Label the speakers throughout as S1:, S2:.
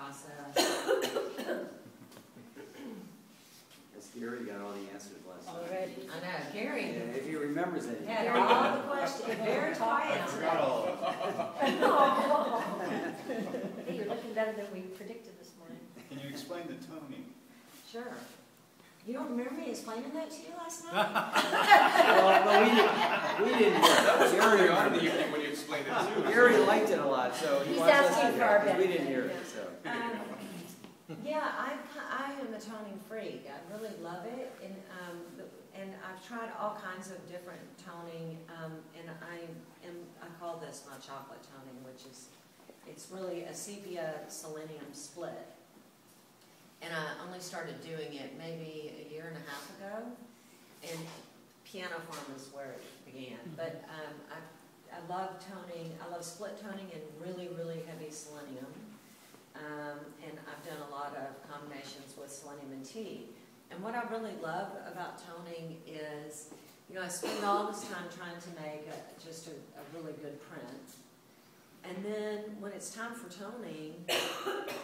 S1: process.
S2: Gary got all the answers last night.
S1: Already. I know, Gary.
S2: Yeah, if he remembers anything.
S1: Had all the questions, very quiet.
S3: Not all of them.
S4: Hey, you're looking better than we predicted this morning.
S3: Can you explain the toning?
S1: Sure. You don't remember me explaining that to you last night?
S2: Well, we didn't hear it.
S3: That was
S2: Gary
S3: early on in the
S2: remembered.
S3: evening when you explained it too.
S2: Gary liked it a lot, so he
S4: He's
S2: wants us
S4: asking
S2: to
S4: for our
S2: hear it, 'cause we
S4: benefit,
S2: didn't hear it,
S4: yeah.
S2: so.
S1: Yeah, I am a toning freak. I really love it, and I've tried all kinds of different toning, and I call this my chocolate toning, which is, it's really a sepia selenium split. And I only started doing it maybe a year and a half ago, and Piano Farm is where it began. But I love toning. I love split toning and really, really heavy selenium. And I've done a lot of combinations with selenium and tea. And what I really love about toning is, you know, I spend all this time trying to make just a really good print. And then when it's time for toning,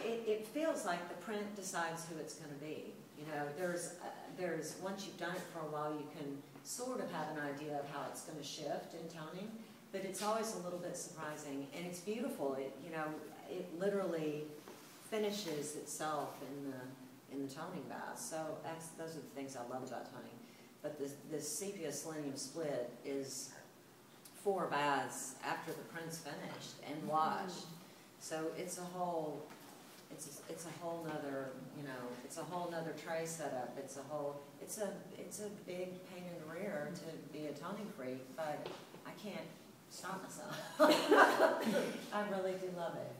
S1: it feels like the print decides who it's going to be. You know, there's once you've done it for a while, you can sort of have an idea of how it's going to shift in toning, but it's always a little bit surprising, and it's beautiful. It literally finishes itself in the toning bath. So those are the things I love about toning. But the sepia selenium split is 4 baths after the print's finished and washed. So it's a whole nother, you know, it's a whole nother tray setup. It's a big pain in the rear to be a toning freak, but I can't stop myself. I really do love it.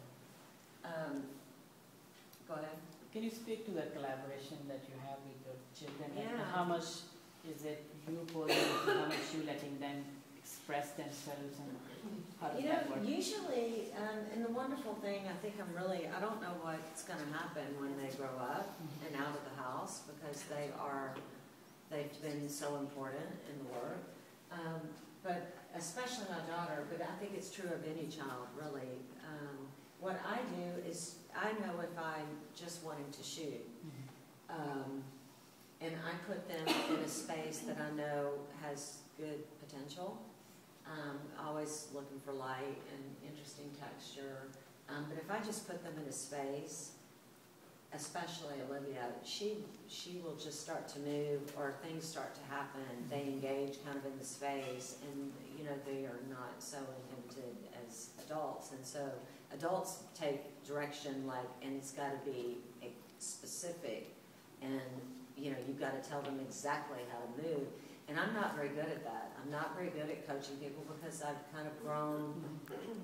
S1: Go ahead.
S5: Can you speak to the collaboration that you have with your children?
S1: Yeah.
S5: And how much is it you posing, how much you letting them express themselves, and how does that work?
S1: Usually, and the wonderful thing, I don't know what's going to happen when they grow up and out of the house, because they've been so important in the work. But especially my daughter, but I think it's true of any child, really. What I do is, I know if I'm just wanting to shoot, and I put them in a space that I know has good potential. Always looking for light and interesting texture. But if I just put them in a space, especially Olivia, she will just start to move, or things start to happen. They engage kind of in the space, and you know, they are not so inhibited as adults. And so adults take direction, and it's got to be specific, and you know, you've got to tell them exactly how to move. And I'm not very good at that. I'm not very good at coaching people, because I've kind of grown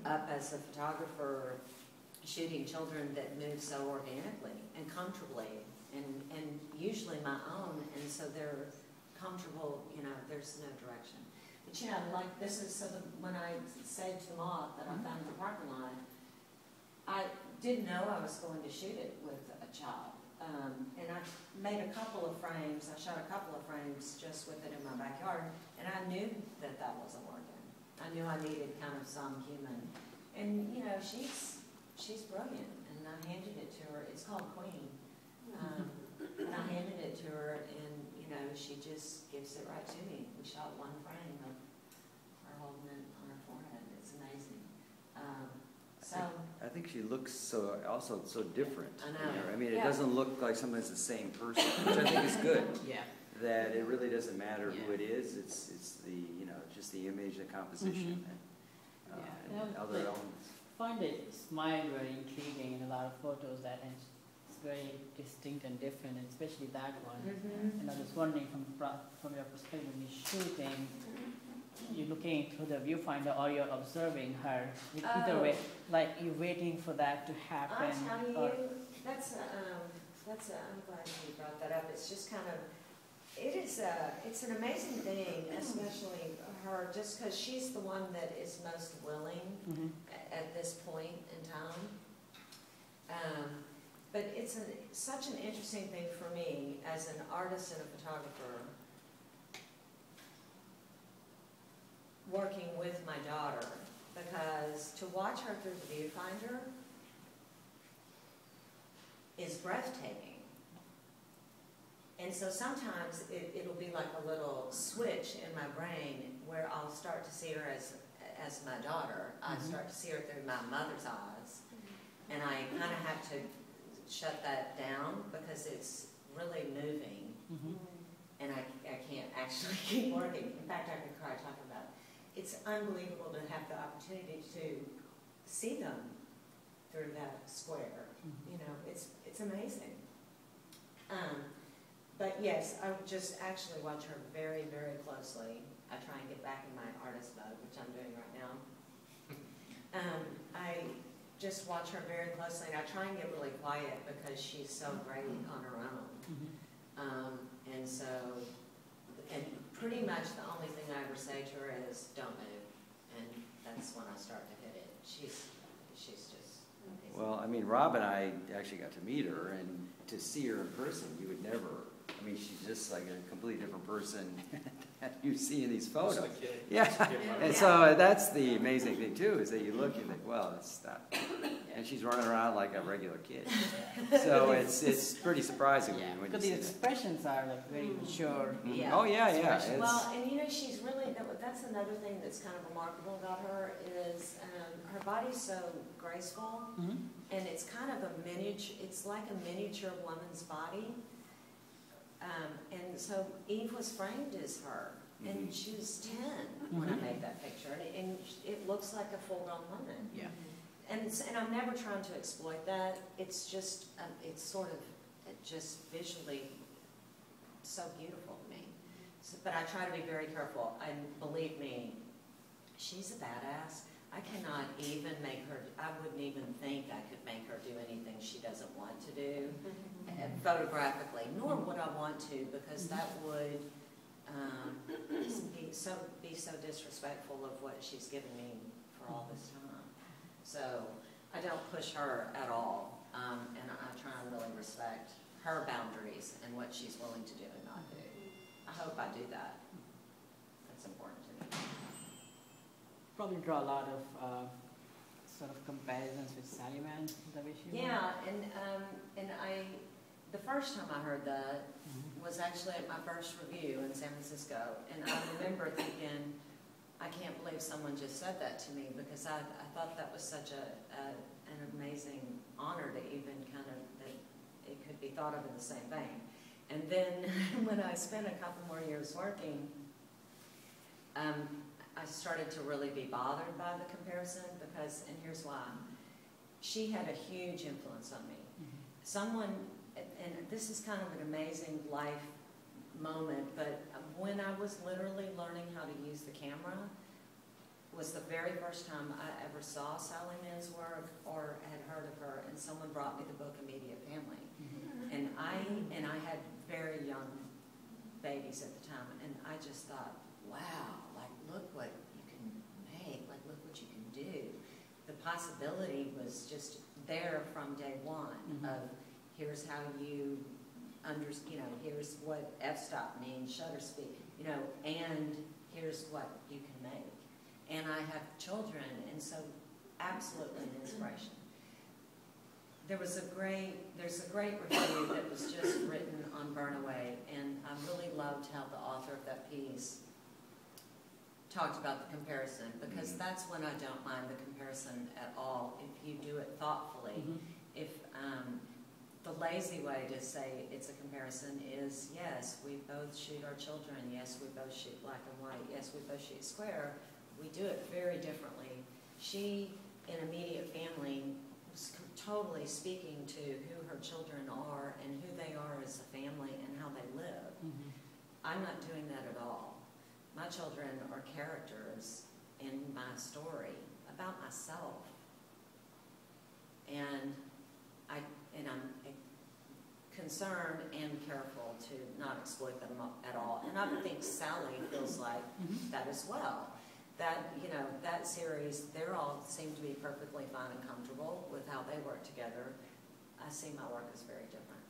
S1: up as a photographer shooting children that move so organically and comfortably, and usually my own, and so they're comfortable, you know, there's no direction. But you know, like this is, when I saved the moth that I found in the parking lot, I didn't know I was going to shoot it with a child. And I made a couple of frames, I shot a couple of frames just with it in my backyard, and I knew that wasn't working. I knew I needed kind of some human. And you know, she's brilliant, and I handed it to her. It's called Queen. And I handed it to her, and you know, she just gives it right to me. We shot one frame of her holding it on her forehead. It's amazing.
S2: I think she looks also so different.
S1: I know.
S2: You know? I mean, it doesn't look like sometimes the same person, which I think is good.
S1: Yeah.
S2: That it really doesn't matter who it is. It's the, you know, just the image, the composition, and other elements.
S5: I find the smile very intriguing in a lot of photos, that it's very distinct and different, and especially that one. And I was wondering, from your perspective, when you're shooting, you're looking through the viewfinder, or you're observing her. Either way, like you're waiting for that to happen.
S1: I'll tell you, I'm glad you brought that up. It's just kind of, it's an amazing thing, especially her, just because she's the one that is most willing at this point in time. But it's such an interesting thing for me as an artist and a photographer, working with my daughter, because to watch her through the viewfinder, is breathtaking. And so sometimes it'll be like a little switch in my brain where I'll start to see her as my daughter. I start to see her through my mother's eyes. And I kind of have to shut that down because it's really moving. And I can't actually keep working. In fact, I could cry talking about it. It's unbelievable to have the opportunity to see them through that square. You know, it's amazing. But yes, I just actually watch her very, very closely. I try and get back in my artist mode, which I'm doing right now. I just watch her very closely, and I try and get really quiet because she's so great on her own. And pretty much the only thing I ever say to her is, don't move. And that's when I start to hit it. She's just amazing.
S2: Well, I mean, Rob and I actually got to meet her, and to see her in person, you would never, I mean, she's just like a completely different person that you see in these photos.
S3: Just a kid.
S2: Yeah,
S3: Just a kid, right?
S2: and so that's the amazing thing too, is that you look and think, well, it's not, and she's running around like a regular kid. So it's pretty surprising when you
S5: Because
S2: see
S5: the
S2: that.
S5: expressions are like very mature.
S1: Yeah.
S2: Oh yeah, yeah.
S5: Expressions.
S1: Well, and you know, she's really, that's another thing that's kind of remarkable about her is her body's so graceful, and it's kind of a miniature, it's like a miniature woman's body. And so Eve was framed as her, and she was 10 when I made that picture, and it looks like a full-grown woman.
S5: Yeah.
S1: And I'm never trying to exploit that. It's just, it's sort of just visually so beautiful to me. So, but I try to be very careful. And believe me, she's a badass. I cannot even make her, I wouldn't even think I could make her do anything she doesn't want to do photographically, nor would I want to, because that would be so disrespectful of what she's given me for all this time. So I don't push her at all, and I try and really respect her boundaries and what she's willing to do and not do. I hope I do that. That's important to me.
S5: Probably draw a lot of sort of comparisons with Sally Mann, is that what she
S1: Yeah, and the first time I heard that was actually at my first review in San Francisco, and I remember thinking, I can't believe someone just said that to me, because I thought that was such an amazing honor to even kind of, that it could be thought of in the same vein. And then when I spent a couple more years working, I started to really be bothered by the comparison because, and here's why, she had a huge influence on me. Someone, and this is kind of an amazing life moment, but when I was literally learning how to use the camera, was the very first time I ever saw Sally Mann's work or had heard of her, and someone brought me the book Immediate Family. And I had very young babies at the time, and I just thought, wow, like look what you can make, like look what you can do. The possibility was just there from day one of here's how you here's what f-stop means, shutter speed, and here's what you can make. And I have children, and so absolutely an inspiration. There's a great review that was just written on Burnaway, and I really loved how the author of that piece talked about the comparison, because that's when I don't mind the comparison at all, if you do it thoughtfully. If the lazy way to say it's a comparison is, yes, we both shoot our children, yes, we both shoot black and white, yes, we both shoot square, we do it very differently. She, in Immediate Family, was totally speaking to who her children are and who they are as a family and how they live. I'm not doing that at all. My children are characters in my story about myself. And I'm concerned and careful to not exploit them at all. And I think Sally feels like that as well. That, that series, they all seem to be perfectly fine and comfortable with how they work together. I see my work as very different.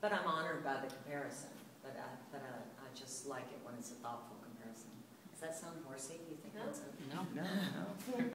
S1: But I'm honored by the comparison. But I just like it when it's a thoughtful comparison. Does that sound horsey? Do you think that's
S5: No.
S2: No.